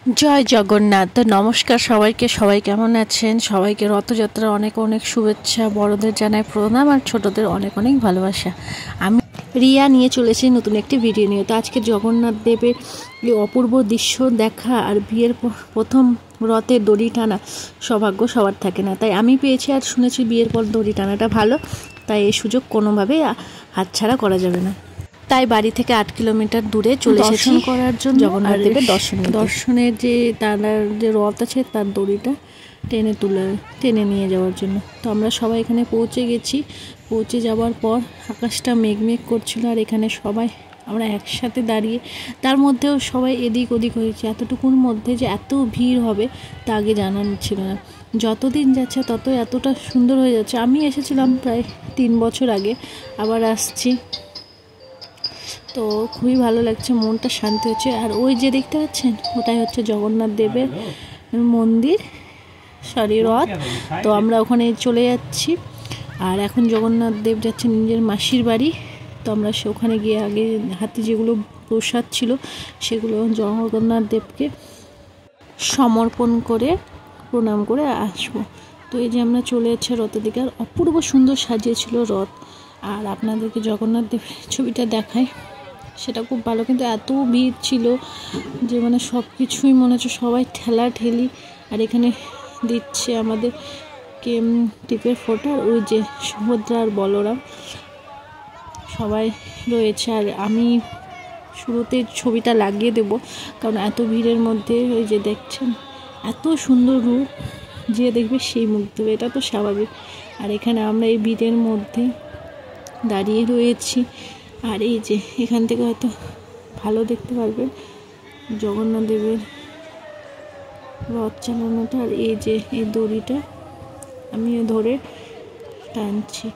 জয় জগন্নাথ। নমস্কার সবাইকে। সবাই কেমন আছেন? সবাইকে রথযাত্রার অনেক অনেক শুভেচ্ছা। বড়দের জানাই প্রণাম আর ছোটদের অনেক অনেক ভালোবাসা। আমি রিয়া নিয়ে চলেছি নতুন একটি ভিডিও নিয়ে। তো আজকে জগন্নাথ দেবের এই অপূর্ব দৃশ্য দেখা আর বিয়ের প্রথম রথের দড়ি টানা সৌভাগ্য সবার থাকে না, তাই আমি পেয়েছি। আর শুনেছি বিয়ের পর দড়ি টানাটা ভালো, তাই এই সুযোগ কোনোভাবেই হাতছাড়া করা যাবে না। তাই বাড়ি থেকে 8 কিলোমিটার দূরে চলে এসেছি করার জন্য জগন্নাথ দেবের দর্শনের যে তার যে রথ আছে তার দড়িটা টেনে নিয়ে যাওয়ার জন্য। তো আমরা সবাই এখানে পৌঁছে গেছি। পৌঁছে যাওয়ার পর আকাশটা মেঘমেঘ করছিল, আর এখানে সবাই আমরা একসাথে দাঁড়িয়ে, তার মধ্যেও সবাই এদিক ওদিক হয়েছে। এতটুকুর মধ্যে যে এত ভিড় হবে তা আগে জানা ছিল না। যতদিন যাচ্ছে তত এতটা সুন্দর হয়ে যাচ্ছে। আমি এসেছিলাম প্রায় 3 বছর আগে, আবার আসছি, তো খুবই ভালো লাগছে, মনটা শান্তি হচ্ছে। আর ওই যে দেখতে পাচ্ছেন ওটাই হচ্ছে জগন্নাথ দেবের মন্দির, রথ। তো আমরা ওখানে চলে যাচ্ছি। আর এখন জগন্নাথ দেব যাচ্ছে নিজের মাসির বাড়ি। তো আমরা ওখানে গিয়ে আগে হাতে যেগুলো প্রসাদ ছিল সেগুলো জগন্নাথ দেবকে সমর্পণ করে প্রণাম করে আসবো। তো এই যে আমরা চলে যাচ্ছি রথের দিকে। আর অপূর্ব সুন্দর সাজিয়েছিল রথ। আর আপনাদেরকে জগন্নাথ দেবের ছবিটা দেখাই, সেটা খুব ভালো। কিন্তু এত ভিড় ছিল যে মানে সব কিছুই মনে হচ্ছে সবাই ঠেলা ঠেলি। আর এখানে দিচ্ছে আমাদের টিপের ফটো। আর ওই যে সুভদ্রা আর বলরাম সবাই রয়েছে। আর আমি শুরুতে ছবিটা লাগিয়ে দেব, কারণ এত ভিড়ের মধ্যে ওই যে দেখছেন এত সুন্দর রূপ, যে দেখবে সেই মুখ দেবে, এটা তো স্বাভাবিক। আর এখানে আমরা এই ভিড়ের মধ্যে দাঁড়িয়ে রয়েছি। আর এই যে এখান থেকে হয়তো ভালো দেখতে পারবেন জগন্নাথ দেবের রথ চালানোটা। আর এই যে এই দড়িটা আমি ধরে টানছি।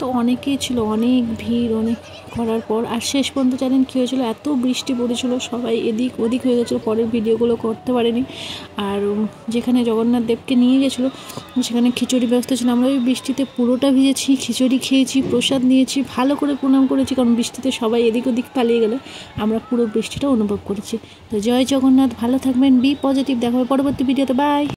তো অনেকেই ছিল, অনেক ভিড়, অনেক করার পর আর শেষ পর্যন্ত জানেন কী হয়েছিল? এত বৃষ্টি পড়েছিল, সবাই এদিক ওদিক হয়ে গেছিলো, পরের ভিডিওগুলো করতে পারেনি। আর যেখানে জগন্নাথ দেবকে নিয়ে গেছিলো সেখানে খিচুড়ি ব্যবস্থা ছিল। আমরা ওই বৃষ্টিতে পুরোটা ভিজেছি, খিচুড়ি খেয়েছি, প্রসাদ নিয়েছি, ভালো করে প্রণাম করেছি, কারণ বৃষ্টিতে সবাই এদিক ওদিক পালিয়ে গেলে আমরা পুরো বৃষ্টিটা অনুভব করেছি। তো জয় জগন্নাথ, ভালো থাকবেন, বি পজিটিভ। দেখা হবে পরবর্তী ভিডিওতে। বাই।